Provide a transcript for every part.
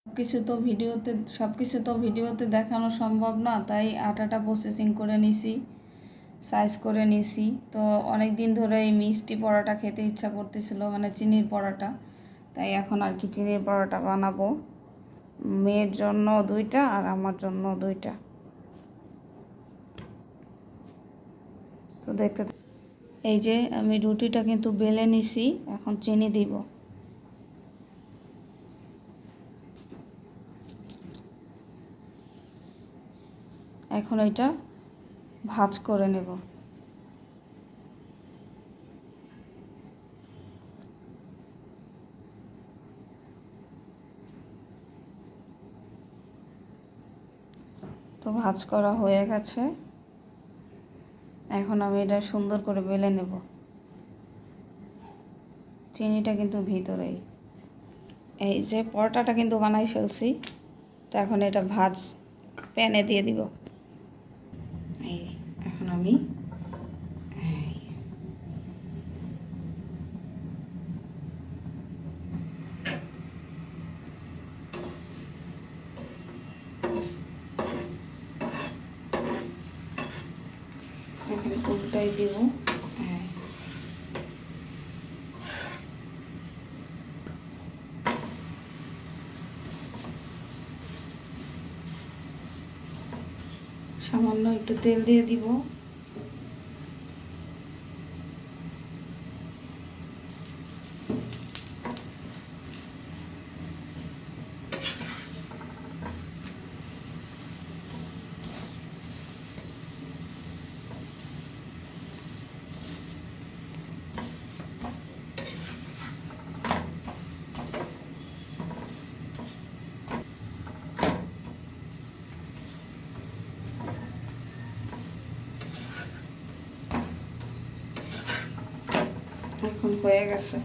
সব কিছু তো ভিডিওতে দেখানো সম্ভব না, তাই আটাটা প্রসেসিং করে নিছি, সাইজ করে নিছি। তো অনেক দিন ধরে এই মিষ্টি পরোটা খেতে ইচ্ছা করতেছিল, মানে চিনির পরোটা। তাই এখন আর কি চিনির পরোটা বানাবো, মেয়ের জন্য 2টা আর আমার জন্য 2টা। তো দেখতে এই যে আমি রুটিটা কিন্তু বেলে নিছি, এখন চিনি দিব। এখন এটা ভাজ করে নেব। তো ভাজ করা হয়ে গেছে, এখন আমি এটা সুন্দর করে বেলে নেব। চিনিটা কিন্তু ভিতরেই। এই যে পরোটাটা কিন্তু বানাই ফেলছি, তো এখন এটা প্যানে দিয়ে দিব। এই এখন আমি এখন উল্টাই দিব। সামান্য একটু তেল দিয়ে দিব। এখন হয়ে গেছে।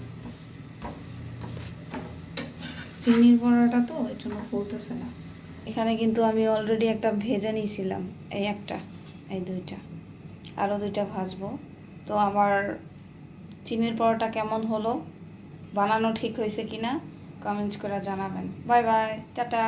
চিনির পরোটা তো এর জন্য ফুলতেছে না। এখানে কিন্তু আমি অলরেডি একটা ভেজে নিয়েছিলাম, এই 2টা, আরও 2টা ভাজবো। তো আমার চিনির পরোটা কেমন হলো, বানানো ঠিক হয়েছে কিনা কমেন্টস করে জানাবেন। Bye bye, tata.